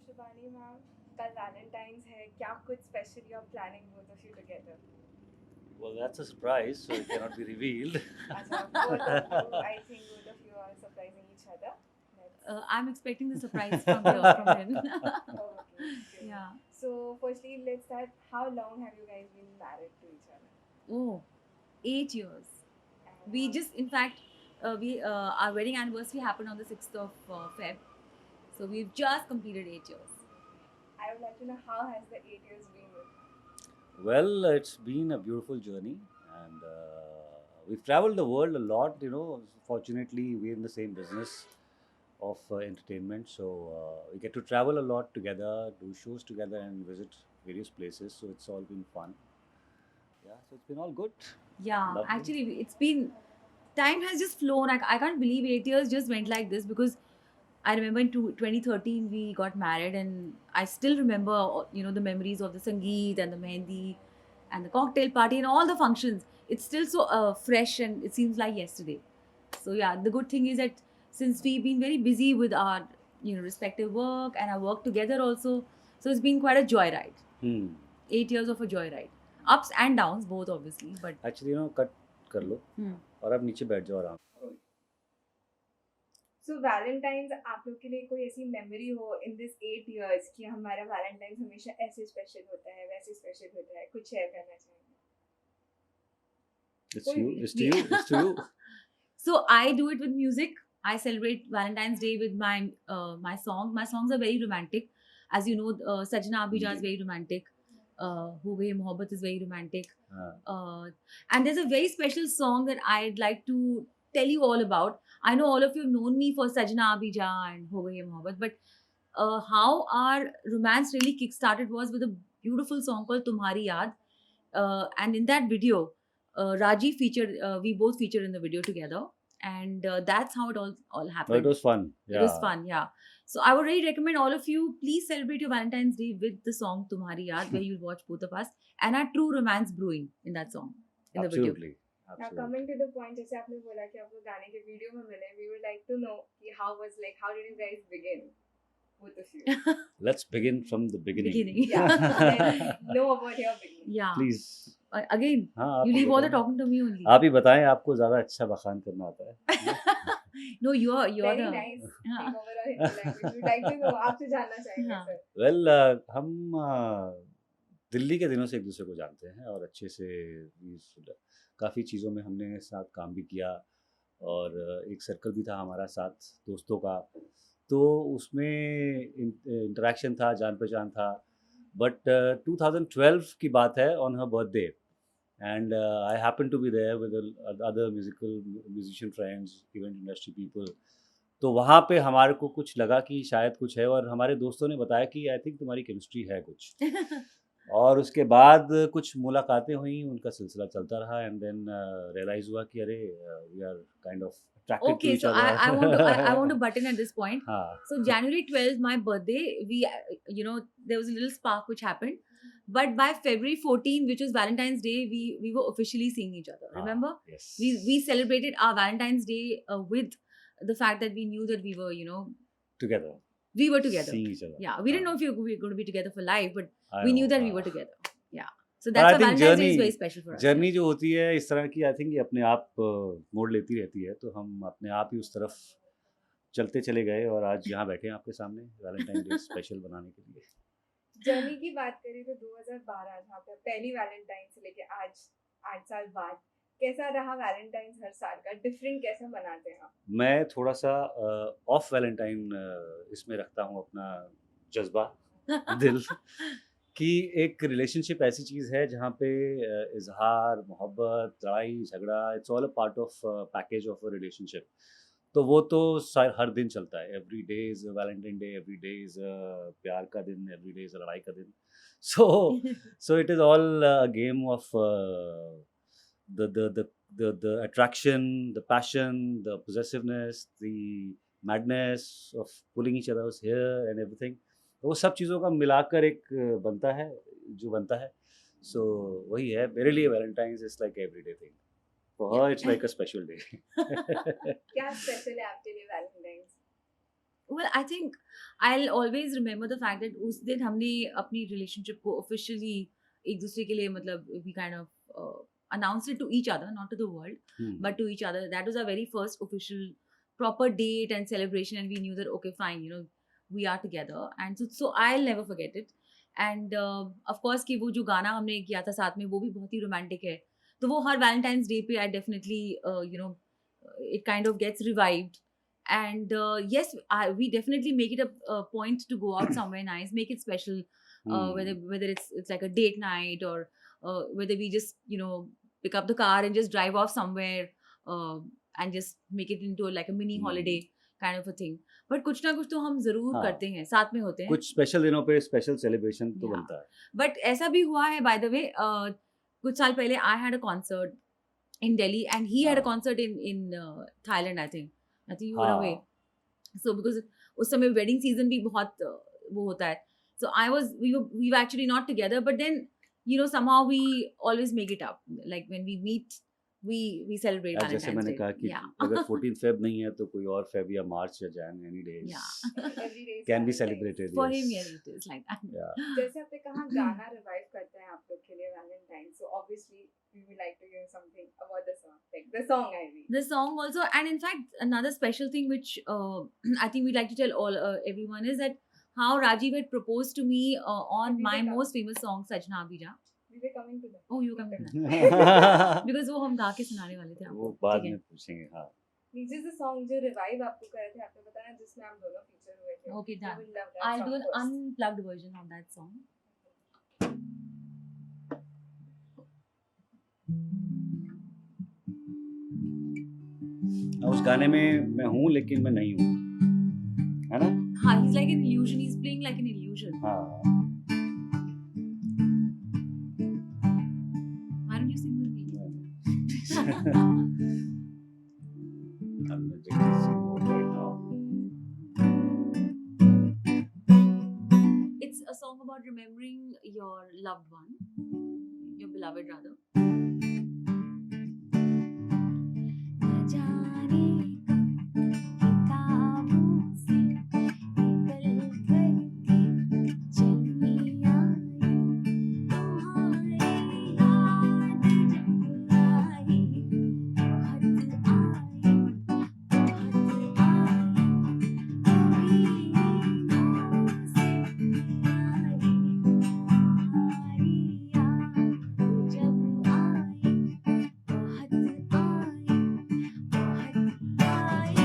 Shibani ma'am, कल Valentine's है, क्या कुछ special you are planning both of you together? Well, that's a surprise, so it cannot be revealed. अच्छा, both of you, I think both of you are surprising each other. I'm expecting the surprise from him. Okay, good. Yeah. So, firstly, let's start. How long have you guys been married to each other? Oh, 8 years. And We just, in fact, our wedding anniversary happened on the 6th of Feb. So we've just completed 8 years. I would like to know how has the 8 years been with you? Well, it's been a beautiful journey, and we've traveled the world a lot. Fortunately, we're in the same business of entertainment, so we get to travel a lot together, do shows together, and visit various places. So it's all been fun. Yeah, so it's been all good. Yeah, Lovely. actually, it's been, time has just flown. I can't believe 8 years just went like this because I remember in 2013 we got married, and I still remember the memories of the sangeet and the mehndi and the cocktail party and all the functions. It's still so fresh, and it seems like yesterday. So yeah, the good thing is that since we've been very busy with our respective work and our work together also, so it's been quite a joyride. Hmm. 8 years of a joyride, ups and downs both obviously, but Actually, cut कर लो और आप नीचे बैठ जाओ आराम. So Valentine's आप लोग के लिए कोई ऐसी मेमोरी हो in this 8 years कि हमारा Valentine's हमेशा ऐसे स्पेशल होता है, वैसे स्पेशल होता है, कुछ शेयर करना चाहेंगे? It's you. It's to you. It's to you. So I do it with music. I celebrate Valentine's Day with my song. My songs are very romantic. As you know, Sajna Abhija is very romantic. Ho Gaye Mohabbat is very romantic. And there's a very special song that I'd like to tell you all about. I know all of you have known me for Sajna Abhija and Ho Gaye Mohabbat, but how our romance really kick-started was with a beautiful song called Tumhari Yaad. And in that video, Raji featured, we both featured in the video together. And that's how it all happened. Oh, it was fun. Yeah. It was fun, yeah. So I would really recommend all of you, please celebrate your Valentine's Day with the song Tumhari Yaad, where you'll watch both of us and our true romance brewing in that song, in the video. Absolutely. Now coming to the point, जैसे आपने बोला कि आप लोग गाने के video में मिले, we would like to know कि how did you guys begin, both of you? Let's begin from the beginning. Yeah, let's know about your beginning. Yeah. Please. Again, हाँ, you आप leave all the बताएं. talking to me only. आप ही बताएं, आपको ज़्यादा अच्छा बखान करना आता है. No, you're Very the nice. Take over our Hindi language. We would like to know, आपसे जानना चाहेंगे हाँ. sir. Well, हम दिल्ली के दिनों से एक दूसरे को जानते हैं और अच्छे से काफ़ी चीज़ों में हमने साथ काम भी किया और एक सर्कल भी था हमारा साथ दोस्तों का, तो उसमें इंटरेक्शन था, जान पहचान था. बट 2012 की बात है, on her birthday, and I happened to be there with other musician friends, event industry people. तो वहाँ पे हमारे को कुछ लगा कि शायद कुछ है, और हमारे दोस्तों ने बताया कि आई थिंक तुम्हारी केमिस्ट्री है कुछ. और उसके बाद कुछ मुलाकातें हुई, उनका सिलसिला चलता रहा, एंड देन रियलाइज हुआ कि अरे we are kind of attracted to Okay, each so other. I want to butt in at this point. हाँ. So January 12th, my birthday, we there was a little spark which happened, but by February 14th, which was Valentine's Day, we were officially seeing each other. Remember? Yes. We celebrated our Valentine's Day with the fact that we knew that we were Together. we were together. Seeing each other. Yeah, we didn't know if we were going to be together for life, but I we know, knew that we हाँ. were together. Yeah. So But that's I why think Valentine's Day is very special for us. Journey जो होती है इस तरह की, I think ये अपने आप मोड़ लेती रहती है, तो हम अपने आप ही उस तरफ चलते चले गए और आज यहाँ बैठे हैं आपके सामने वैलेंटाइन डे स्पेशल बनाने के लिए. जर्नी की बात करें तो 2012 जहाँ पे पहली वैलेंटाइन से लेके आज 8 साल बाद कैसा रहा वैलेंटाइंस हर साल का, डिफरेंट कैसा मनाते हैं आप? मैं थोड़ा सा ऑफ वैलेंटाइन इसमें रखता हूँ अपना जज्बा दिल कि एक रिलेशनशिप ऐसी चीज़ है जहाँ पे इजहार, मोहब्बत, लड़ाई झगड़ा, it's all a part of package of a relationship. तो वो तो हर दिन चलता है. Every day is Valentine day, every day is प्यार का दिन, एवरी डे इज़ लड़ाई का दिन. So it is all game of the attraction, the passion, the possessiveness, the madness of pulling each other's hair and everything. वो सब चीज़ों का मिलाकर एक बनता है जो बनता है. So वही है मेरे लिए. Valentine's is like everyday thing. For her, it's like a special day. क्या स्पेशल है आपके लिए Valentine's? Well, I think I'll always remember the fact that उस दिन हमने अपनी relationship को officially एक दूसरे के लिए मतलब we kind of announced it to each other, not to the world, but to each other. That was our very first official proper date and celebration, and we knew that okay, fine, you know, we are together, and so I'll never forget it. And of course कि वो जो गाना हमने किया था साथ में वो भी बहुत ही romantic है. तो वो हर Valentine's Day पे I definitely you know it kind of gets revived. And yes, we definitely make it a point to go out somewhere nice, make it special, whether it's like a date night or whether we just you know pick up the car and just drive off somewhere and just make it into like a mini holiday kind of a thing. But कुछ ना कुछ तो हम जरूर हाँ, करते हैं, साथ में होते हैं. कुछ स्पेशल दिनों पे स्पेशल सेलिब्रेशन तो Yeah. बनता है. But ऐसा भी हुआ है by the way, कुछ साल पहले I had a concert in Delhi and he had a हाँ. concert in Thailand. I think you were away. हाँ, So because उस समय wedding season भी बहुत वो होता है. So we were actually not together, but then you know somehow we always make it up. Like when we meet, we celebrate यार जैसे Valentine's मैंने Day. कहा कि Yeah. अगर 14 Feb नहीं है तो कोई और Feb या March या Jan any days Yeah. Every day is can be Valentine's. celebrated. For yes. him, yeah, it is like that. Yeah. जैसे आपने कहा गाना रिवाइव करते हैं आप लोग के लिए Valentine, so obviously we would like to hear something about the song, like the song I mean. The song also, and in fact another special thing which I think we'd like to tell all everyone is that how Rajiv had proposed to me on Abhi my bata. most famous song Sajna Abhija. We were coming to that. Oh, you come to that. Because वो हम गा के सुनाने वाले थे वो आपको. बाद ठीक है. में पूछेंगे. हाँ. नीचे से सॉन्ग जो रिवाइव आपको कर रहे थे, आपने बताया जिसमें हम दोनों फीचर हुए थे. Okay, We done. will love that I'll song do an first. unplugged version of that song. उस गाने में मैं हूँ लेकिन मैं नहीं हूँ, है ना? हाँ, he's like an illusion. He's playing like an illusion. हाँ. Why don't you sing with me? I'm not Jagdish mode right now. It's a song about remembering your loved one, your beloved rather. न जाने कब किताबों से निकल करके चली आई, तुम्हारी याद जब आई, बहुत आई, बहुत आई, कभी नींदों से आई, तुम्हारी याद जब आई, बहुत आई, बहुत आई.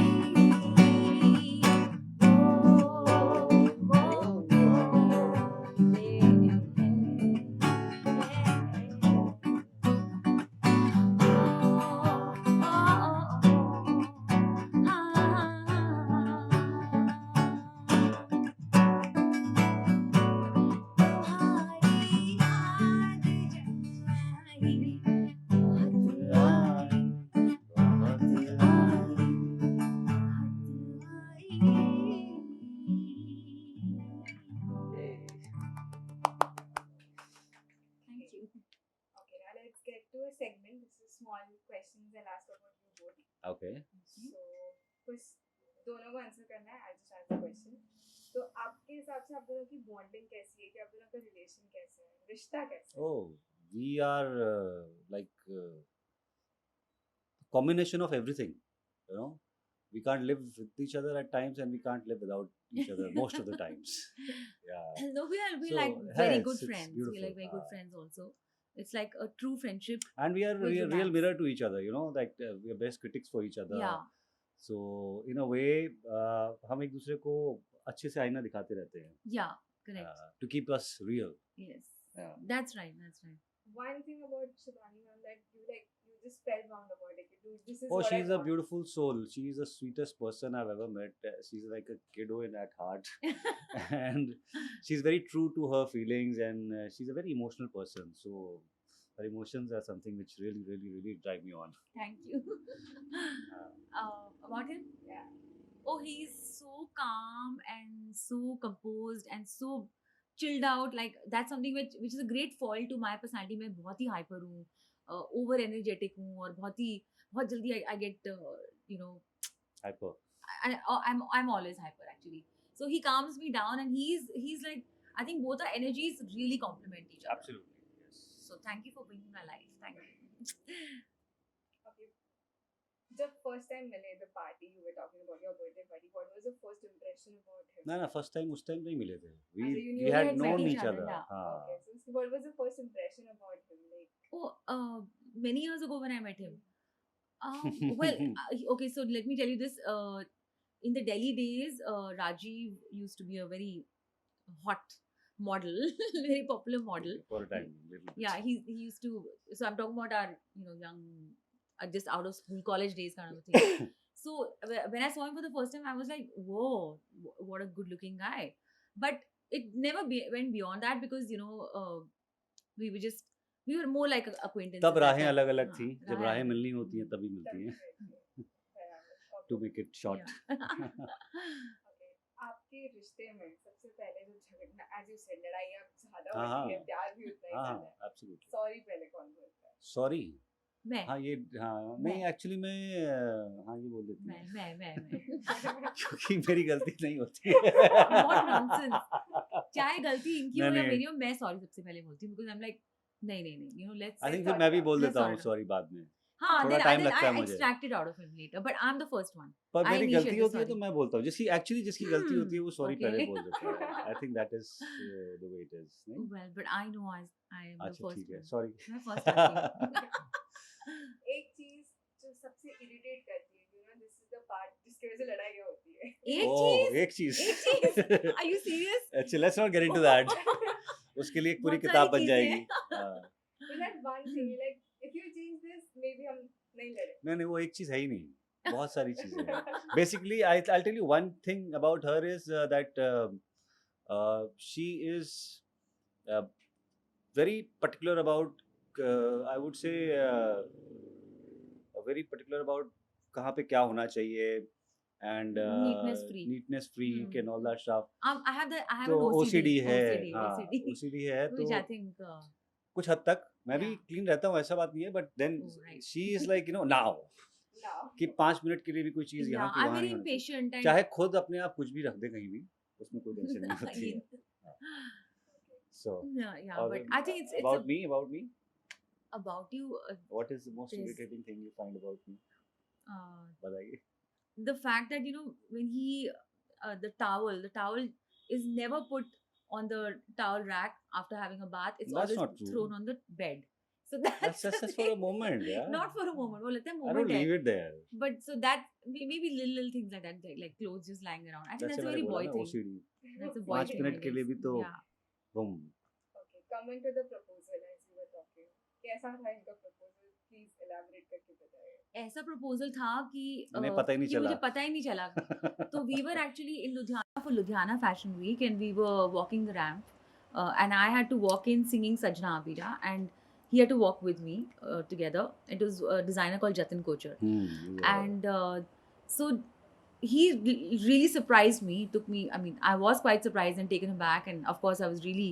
Thank you. Okay, now let's get to a segment. This is small questions and ask about you both. Okay. So कुछ दोनों को आंसर करना है. I'll just ask the question. तो आपके हिसाब से आप दोनों की बॉन्डिंग कैसी है, कि आप दोनों का रिलेशन कैसा है, रिश्ता कैसा है? Oh, we are like combination of everything, you know. We can't live with each other at times, and we can't live without each other most of the times. Yeah. No, we So, like yeah, very good it's friends. We beautiful. like very good friends also. It's like a true friendship. And we are With real romance. mirror to each other, you know, like we are best critics for each other. Yeah. So in a way, हम एक दूसरे को अच्छे से आईना दिखाते रहते हैं. Yeah, correct. To keep us real. Yes. Yeah. That's right. That's right. One thing about Shivani ma'am that you just spellbound about it. Dude, this is Oh, what she's I a want. beautiful soul. She's the sweetest person I've ever met. She's like a kiddo in at heart. And she's very true to her feelings, and she's a very emotional person. So her emotions are something which really, really, really drive me on. Thank you. About him? Yeah. Oh, he's so calm and so composed and so chilled out. Like that's something which is a great fault to my personality. मैं बहुत ही hyper हूँ, over energetic हूँ और बहुत जल्दी I get you know Hyper. I'm always hyper actually. So he calms me down, and he's like, I think both our energies really complement each other. Absolutely. Yes. So thank you for bringing my life. Thank you. Okay. जब first time मिले the party you were talking about your birthday party, what was the first impression about him? ना first time उस time नहीं मिले थे. अच्छा, you We knew had him known met each each other, other. yeah. हाँ. Okay, so what was the first impression about him? Like, Many years ago when I met him. Well, okay, so let me tell you this. In the Delhi days, Rajiv used to be a very hot model, very popular model. For a time. Little bit. Yeah, he used to. So I'm talking about our young, just out of school, college days kind of a thing. So when I saw him for the first time, I was like, whoa, what a good looking guy. But it never went beyond that because we were more like acquaintances. तब राहें that अलग अलग time. थी. हाँ, जब राहें राहें अलग- मिलनी होती हैं तभी मिलती हैं. To make it short. Yeah. okay, आपके रिश्ते में सबसे पहले जो झगड़ा, as you said, लड़ाइयाँ ज्यादा हाँ, होती है, हाँ. प्यार भी उतना ही हाँ ज्यादा है. absolutely. Sorry पहले कौन बोलता है? Sorry. मैं हाँ ये हाँ नहीं एक्चुअली मैं हाँ ये बोल देती हूँ मैं क्योंकि मेरी गलती नहीं होती What nonsense. चाहे गलती इनकी हो या नहीं. मेरी हो, मैं सॉरी सबसे पहले बोलती हूँ because I'm like नहीं let's आई थिंक फिर मैं भी बोल Let's देता हूँ sort it out. सॉरी बाद में. हाँ थोड़ा then time I लगता है मुझे. extract it out of him later but I'm the first one. पर I मेरी initiate गलती the होती है तो sorry. मैं बोलता हूँ जिसकी गलती होती है वो सॉरी Okay. पहले बोल देता है. I think that is the way it is. नहीं Well but I know I am the अच्छा first ठीक है one. सॉरी. मैं first आती हूँ. एक चीज जो सबसे इरिटेट करती है, this is the part जिसकी वजह से लड़ाइयाँ होती है. एक चीज एक चीज Are you serious? अच्छा let's not get into that. उसके लिए एक पूरी बहुत किताब सारी बन चीजें. जाएगी. हाँ. So that one thing, like if you change this, maybe हम नहीं लड़े. नहीं वो एक चीज है ही नहीं. बहुत सारी चीजें हैं. Basically, I'll tell you one thing about her is that she is very particular about, I would say, very particular about कहाँ पे क्या होना चाहिए and neatness freak and all that stuff. I have an तो OCD. है. OCD. हाँ, OCD है Which तो I think कुछ हद तक मैं भी Yeah. क्लीन रहता हूँ ऐसा बात नहीं है but then Oh, right. she is like now Now. कि 5 मिनट के लिए भी कोई चीज यहाँ की I'm वहाँ very नहीं होनी चाहिए. impatient and चाहे खुद अपने आप कुछ भी रख दे कहीं भी उसमें कोई टेंशन नहीं होती है. So yeah और but I think it's about me about you what is the most This- irritating thing you find about me? बताइए. the fact that when he the towel is never put on the towel rack after having a bath. It's That's always not true. thrown on the bed. So that's That's just for a moment, yeah. not for a moment. वो लगता है I moment don't है. leave it there. But so that maybe little things like that, like clothes just lying around. I think that's a जैसे very मैंने boy बोला ना thing. OCD. That's a boy 5 thing. Minute I के लिए guess. भी तो Yeah. boom. Okay, coming to the proposal as you were talking. कैसा था इनका proposal? Please elaborate करके बताइए. ऐसा प्रपोजल था कि इन्हें पता ही नहीं कि चला. मुझे पता ही नहीं चला. So we were actually in Ludhiana for Ludhiana Fashion Week and we were walking the ramp and I had to walk in singing Sajna Abira and he had to walk with me together. It was a designer called Jatin Kochar. And so he really surprised me. Took me, I mean, I was quite surprised and taken aback and of course I was really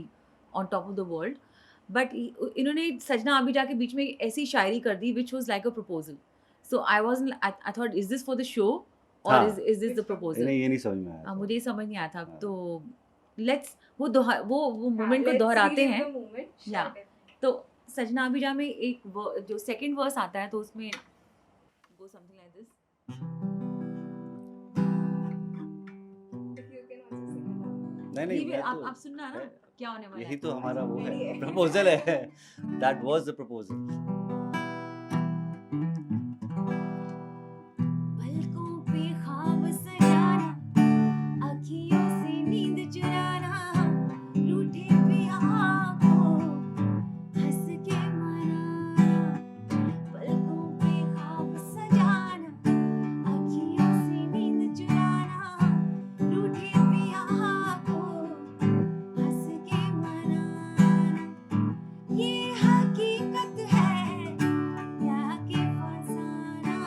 on top of the world. But इन्होंने सजना आबिजा के बीच में ऐसी शायरी कर दी which was like a proposal. So I thought is this for the show or हाँ. is this the proposal? इन्हें ये नहीं समझ में आया. मुझे समझ नहीं आया था. हाँ. तो let's वो मोमेंट को Let's दोहराते relive हैं. the moment. Yeah. तो सजना अभिजा में एक जो सेकंड वर्स आता है तो उसमें go something like this. If you can also sing it out. नहीं ये भी मैं आप सुनना ना है. क्या होने वाला यही है. तो हमारा वो Ready है है. प्रपोजल है. That was the proposal. पलकों पे ख्वाब सजाना, अखियों से नींद चुराना, रूठे प्यार को हंस के मनाना. पलकों पे ख्वाब सजाना, अखियों से नींद चुराना, रूठे प्यार को हंस के मनाना. ये हकीकत है या कि फसाना.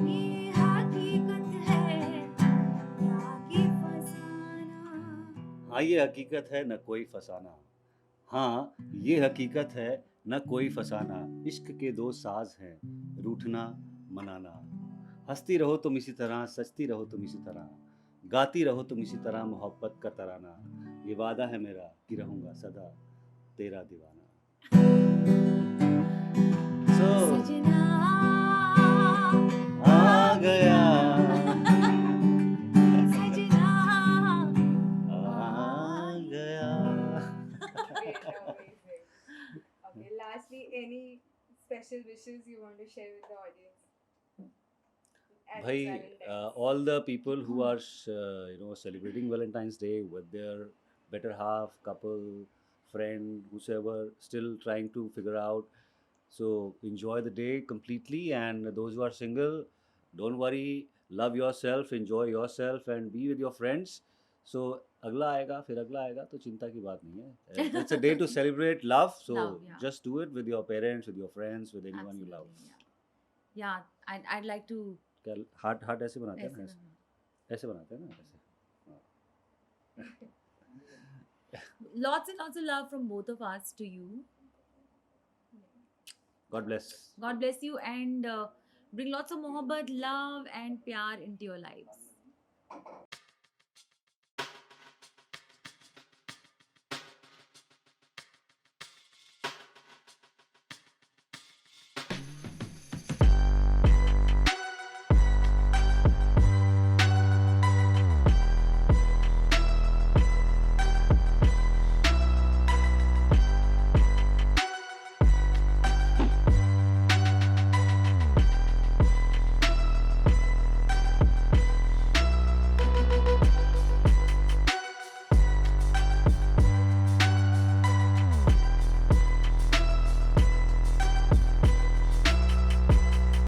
ये हकीकत है या कि फसाना. हाँ ये हकीकत है न कोई फसाना. हाँ ये हकीकत है न कोई फसाना. इश्क के दो साज हैं रूठना मनाना. हंसती रहो तुम इसी तरह, सजती रहो तुम इसी तरह, गाती रहो तुम इसी तरह मोहब्बत का तराना, ये वादा है मेरा कि रहूंगा सदा तेरा दीवाना। So, सजना आ गया, सजना आ गया। Great, amazing. Okay, lastly, any special wishes you want to share with the audience? As it's भाई, Valentine's. all the people who are celebrating Valentine's Day with their better half, couple, friend, whosoever, still trying to figure out. So enjoy the day completely, and those who are single, don't worry, love yourself, enjoy yourself, and be with your friends. So अगला आएगा, फिर अगला आएगा, तो चिंता की बात नहीं है. It's a day to celebrate love. So Love, yeah. just do it with your parents, with your friends, with anyone you love. Absolutely, yeah. Yeah, I'd like to क्या हार्ट ऐसे बनाते हैं ऐसे ना, करना। ऐसे बनाते हैं ना, ऐसे. Lots and lots of love from both of us to you. God bless. God bless you, and bring lots of mohabbat, love, and pyar into your lives.